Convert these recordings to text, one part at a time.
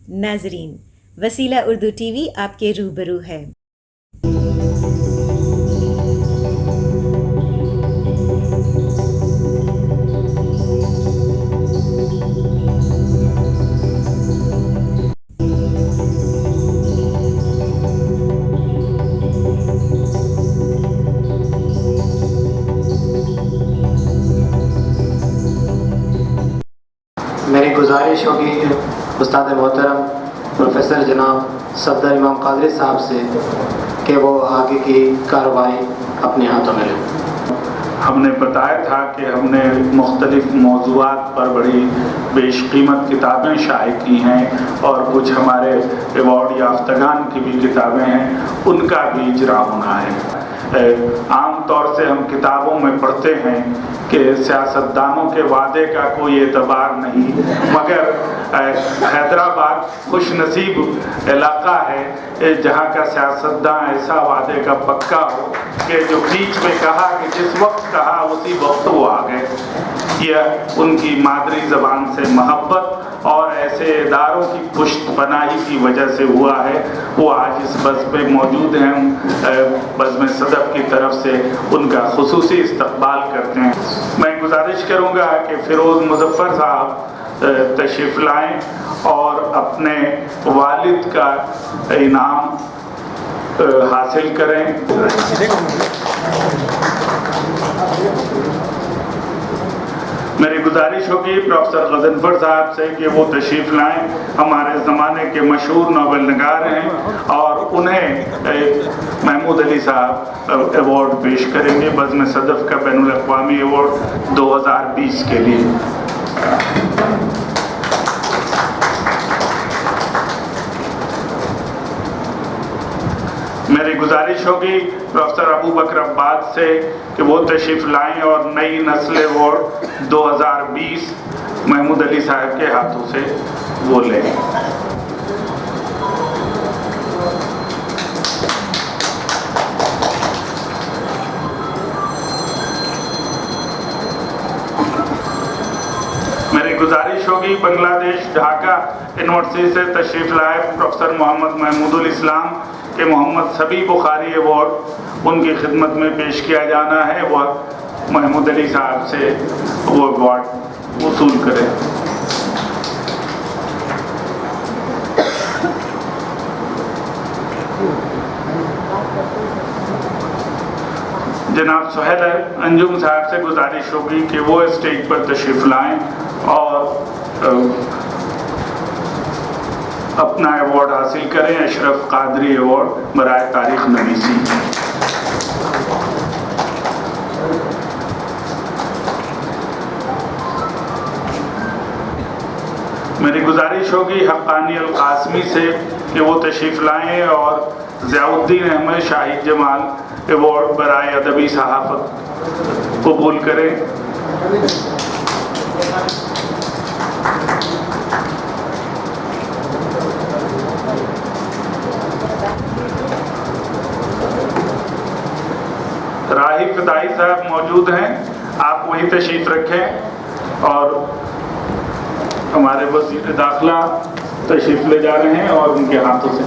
ناظرین، وسیلہ Urdu T V آپ کے روبرو ہے۔ میری گزارش ہوگی استاد محترم پروفیسر جناب صفدر امام قادری صاحب سے کہ وہ آگے کی کارروائی اپنے ہاتھوں میں لیں۔ ہم نے بتایا تھا کہ ہم نے مختلف موضوعات پر بڑی بیش قیمت کتابیں شائع کی ہیں اور کچھ ہمارے ایوارڈ یافتگان کی بھی کتابیں ہیں، ان کا بھی اجرا ہونا ہے۔ عام طور سے ہم کتابوں میں پڑھتے ہیں کہ سیاستدانوں کے وعدے کا کوئی اعتبار نہیں، مگر حیدرآباد خوش نصیب علاقہ ہے جہاں کا سیاستداں ایسا وعدے کا پکا ہو کہ جو بیچ میں کہا کہ جس وقت کہا اسی وقت وہ آ گئے۔ یہ ان کی مادری زبان سے محبت اور ایسے اداروں کی پشت پناہی کی وجہ سے ہوا ہے۔ وہ آج اس بز پہ موجود ہیں، بزم صدف کی طرف سے ان کا خصوصی استقبال کرتے ہیں۔ میں گزارش کروں گا کہ فیروز مظفر صاحب تشریف لائیں اور اپنے والد کا انعام حاصل کریں۔ میری گزارش ہوگی پروفیسر غضنفر صاحب سے کہ وہ تشریف لائیں، ہمارے زمانے کے مشہور ناول نگار ہیں اور انہیں محمود علی صاحب ایوارڈ پیش کریں گے، بزم صدف کا بین الاقوامی ایوارڈ 2020 کے لیے۔ میری گزارش ہوگی پروفیسر ابو بکر عباد سے کہ وہ تشریف لائیں اور نئی نسل ایوارڈ 2020 محمود علی صاحب کے ہاتھوں سے وہ لیں۔ میری گزارش ہوگی بنگلہ دیش ڈھاکہ یونیورسٹی سے تشریف لائے پروفیسر محمد محمود الاسلام کہ محمد صبی بخاری ایوارڈ ان کی خدمت میں پیش کیا جانا ہے، وہ محمود علی صاحب سے وہ ایوارڈ وصول کریں۔ جناب سہیل انجم صاحب سے گزارش ہوگی کہ وہ اسٹیج پر تشریف لائیں اور اپنا ایوارڈ حاصل کریں، اشرف قادری ایوارڈ برائے تاریخ نویسی۔ میری گزارش ہوگی حقانی القاسمی سے کہ وہ تشریف لائیں اور ضیاء الدین احمد شاہد جمال ایوارڈ برائے ادبی صحافت قبول کریں۔ راہی فدائی صاحب موجود ہیں، آپ وہیں تشریف رکھیں اور ہمارے وزیر داخلہ تشریف لے جا رہے ہیں اور ان کے ہاتھوں سے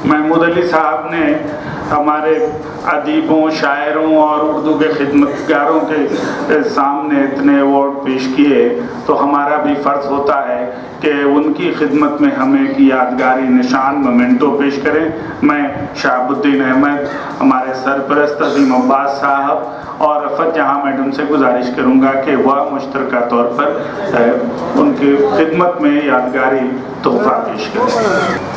محمود علی صاحب نے ہمارے ادیبوں، شاعروں اور اردو کے خدمتگاروں کے سامنے اتنے ایوارڈ پیش کیے تو ہمارا بھی فرض ہوتا ہے کہ ان کی خدمت میں ہم ایک یادگاری نشان مومنٹو پیش کریں۔ میں شہاب الدین احمد، ہمارے سرپرست عظیم عباس صاحب اور رفعت جہاں میڈم سے گزارش کروں گا کہ وہ مشترکہ طور پر ان کی خدمت میں یادگاری تحفہ پیش کریں۔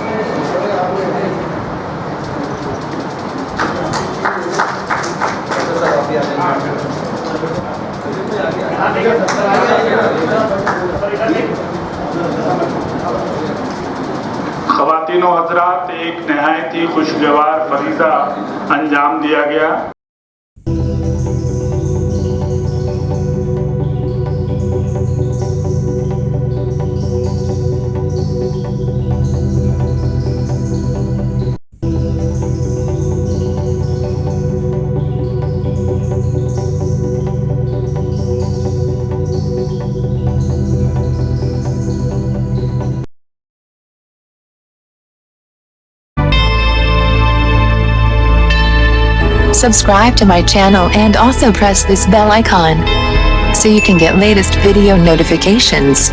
خواتین و حضرات، ایک نہایت ہی خوشگوار فریضہ انجام دیا گیا۔ Subscribe to my channel and also press this bell icon so you can get latest video notifications.